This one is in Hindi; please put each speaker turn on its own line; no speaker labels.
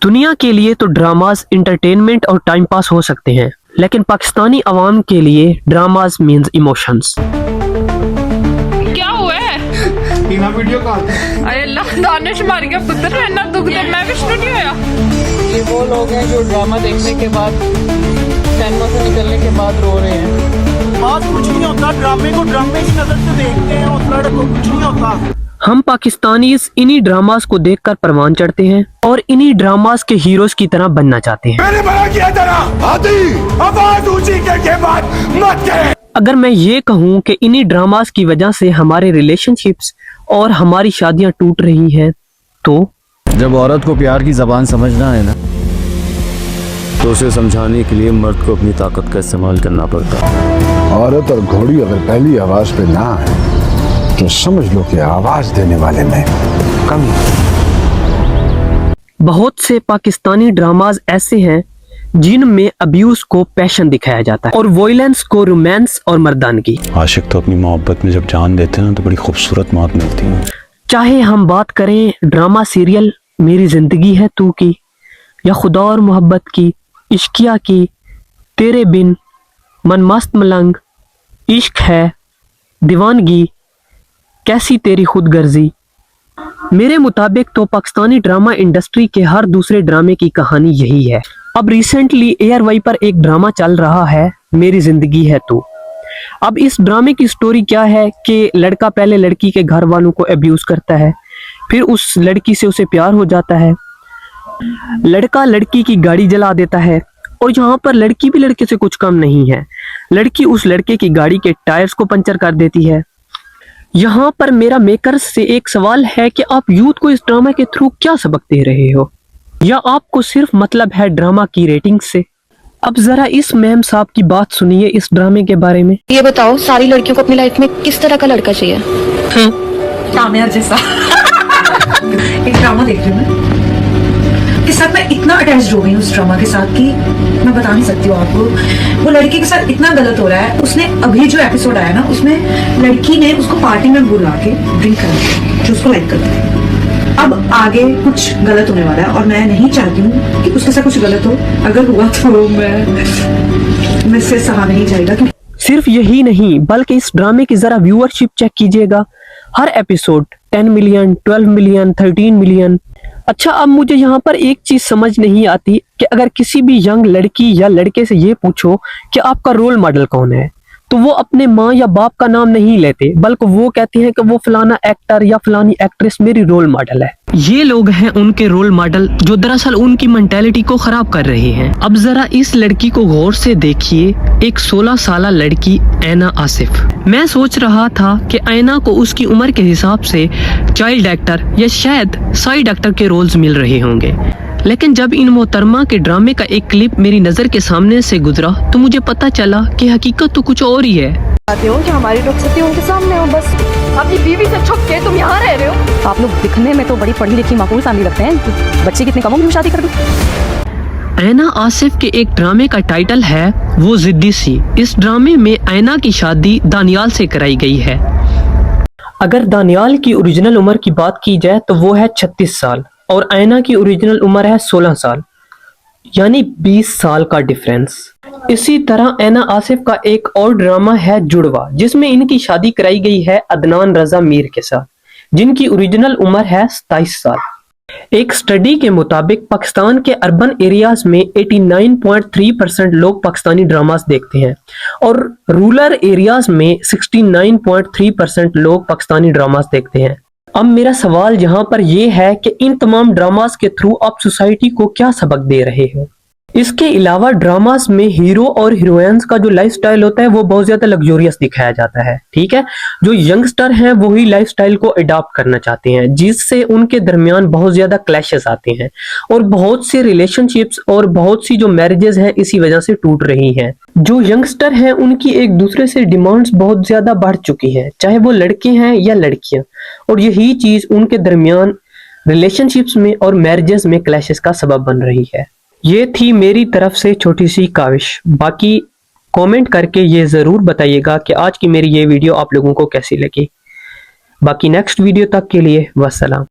दुनिया के लिए तो ड्रामाज इंटरटेनमेंट और टाइम पास हो सकते हैं, लेकिन पाकिस्तानी अवाम के लिए ड्रामाज मीन्स इमोशंस।
क्या हुआ है?
वीडियो कॉल
अरे अल्लाह, दानिश मार गया पुत्र, इतना दुख दे मैं विष्णु नहीं होया।
ये वो लोग हैं जो ड्रामा देखने के बाद, सिनेमा से निकलने के बाद रो रहे हैं।
आज कुछ नहीं होता, ड्रामे को ड्रामे की नजर से देखते हैं, उस लड़के को कुछ नहीं होता।
हम पाकिस्तानीज इन्हीं ड्रामास को देखकर परवान चढ़ते हैं और इन्हीं ड्रामास के हीरोज की तरह बनना चाहते हैं।
मैंने मना किया तेरा आदि, आवाज ऊंची करके बात मत करे।
अगर मैं ये कहूँ कि इन्हीं ड्रामास की वजह से हमारे रिलेशनशिप्स और हमारी शादियां टूट रही हैं, तो
जब औरत को प्यार की जबान समझना है ना, तो उसे समझाने के लिए मर्द को अपनी ताकत का इस्तेमाल करना पड़ता है।
औरत और घोड़ी अगर पहली आवाज पे ना है तो समझ लो कि आवाज देने वाले में कमी।
बहुत से पाकिस्तानी ड्रामाज ऐसे हैं जिनमें अब्यूज को पैशन दिखाया जाता है और वॉयलेंस को रोमांस और मर्दानगी।
आशिक तो अपनी मोहब्बत में जब जान देते हैं ना, तो बड़ी खूबसूरत मौत मिलती है। चाहे
हम बात करें ड्रामा सीरियल मेरी जिंदगी है तू की, या खुदा और मोहब्बत की, इश्किया की, तेरे बिन, मन मस्त मलंग, इश्क है, दीवानगी, कैसी तेरी खुदगर्जी। मेरे मुताबिक तो पाकिस्तानी ड्रामा इंडस्ट्री के हर दूसरे ड्रामे की कहानी यही है। अब रिसेंटली ARY पर एक ड्रामा चल रहा है, मेरी जिंदगी है तू। अब इस ड्रामे की स्टोरी क्या है कि लड़का पहले लड़की के घर वालों को अब्यूज करता है, फिर उस लड़की से उसे प्यार हो जाता है, लड़का लड़की की गाड़ी जला देता है और यहाँ पर लड़की भी लड़के से कुछ कम नहीं है। लड़की उस लड़के की गाड़ी के टायर्स को पंचर कर देती है। यहाँ पर मेरा मेकर्स से एक सवाल है कि आप यूथ को इस ड्रामा के थ्रू क्या सबक दे रहे हो, या आपको सिर्फ मतलब है ड्रामा की रेटिंग से। अब जरा इस मैम साहब की बात सुनिए इस ड्रामे के बारे में।
ये बताओ, सारी लड़कियों को अपनी लाइफ में किस तरह का लड़का चाहिए?
तामिया जैसा। एक ड्रामा देख रही हूँ मैं, के साथ मैं इतना अटैच्ड हो गई हूँ उस ड्रामा के साथ कि मैं बता नहीं सकती हूँ आपको। वो लड़के के साथ इतना गलत हो रहा है। उसने अभी जो एपिसोड आया ना, उसमें लड़की ने उसको पार्टी में बुला के ड्रिंक करा, जो उसको लाइक करता है। अब आगे कुछ गलत होने वाला है और मैं नहीं चाहती हूँ कि उसके साथ कुछ गलत हो। अगर हुआ तो मैं से सहा नहीं जाएगा।
सिर्फ यही नहीं, बल्कि इस ड्रामे की जरा व्यूअरशिप चेक कीजिएगा। हर एपिसोड 10 मिलियन, 12 मिलियन, 13 मिलियन। अच्छा, अब मुझे यहाँ पर एक चीज समझ नहीं आती कि अगर किसी भी यंग लड़की या लड़के से ये पूछो कि आपका रोल मॉडल कौन है, तो वो अपने माँ या बाप का नाम नहीं लेते, बल्कि वो कहते हैं कि वो फलाना एक्टर या फलानी एक्ट्रेस मेरी रोल मॉडल है। ये लोग हैं उनके रोल मॉडल जो दरअसल उनकी मेंटालिटी को खराब कर रहे हैं। अब जरा इस लड़की को गौर से देखिए, एक 16 साल लड़की ऐना आसिफ। मैं सोच रहा था कि ऐना को उसकी उम्र के हिसाब से चाइल्ड एक्टर या शायद साइड एक्टर के रोल्स मिल रहे होंगे, लेकिन जब इन मोहतरमा के ड्रामे का एक क्लिप मेरी नजर के सामने से गुजरा तो मुझे पता चला कि हकीकत तो कुछ और ही है।
चाहते हो कि हमारी रुखसती उनके सामने हो, बस अपनी बीवी से छुप के तुम यहाँ रह रहे हो। आप लोग दिखने में तो बड़ी पढ़ी लिखी माकूल फैमिली लगते हैं, बच्चे कितने कम उम्र में शादी कर दो।
ऐना आसिफ के एक ड्रामे का टाइटल है वो जिद्दी सी। इस ड्रामे में ऐना की शादी दानियाल से कराई गई है। अगर दानियाल की ओरिजिनल उम्र की बात की जाए तो वो है 36 साल और ऐना की ओरिजिनल उम्र है 16 साल, यानी 20 साल का डिफरेंस। इसी तरह ऐना आसिफ का एक और ड्रामा है जुड़वा, जिसमें इनकी शादी कराई गई है अदनान रजा मीर के साथ, जिनकी ओरिजिनल उम्र है 27 साल। एक स्टडी के मुताबिक पाकिस्तान के अर्बन एरियाज में 89.3% लोग पाकिस्तानी ड्रामास देखते हैं और रूरल एरियाज में 69.3% लोग पाकिस्तानी ड्रामास देखते हैं। अब मेरा सवाल यहाँ पर यह है कि इन तमाम ड्रामास के थ्रू आप सोसाइटी को क्या सबक दे रहे हो? इसके अलावा ड्रामास में हीरो और हीरोइंस का जो लाइफस्टाइल होता है वो बहुत ज्यादा लग्जोरियस दिखाया जाता है, ठीक है। जो यंगस्टर हैं वही लाइफस्टाइल को अडॉप्ट करना चाहते हैं, जिससे उनके दरमियान बहुत ज्यादा क्लैशेस आते हैं और बहुत से रिलेशनशिप्स और बहुत सी जो मैरिजेस हैं इसी वजह से टूट रही हैं। जो यंगस्टर हैं उनकी एक दूसरे से डिमांड्स बहुत ज्यादा बढ़ चुकी हैं, चाहे वो लड़के हैं या लड़कियां, और यही चीज उनके दरमियान रिलेशनशिप्स में और मैरिजेस में क्लैशेस का सबब बन रही है। ये थी मेरी तरफ से छोटी सी काविश। बाकी कमेंट करके ये ज़रूर बताइएगा कि आज की मेरी ये वीडियो आप लोगों को कैसी लगी। बाकी नेक्स्ट वीडियो तक के लिए वस्सलाम।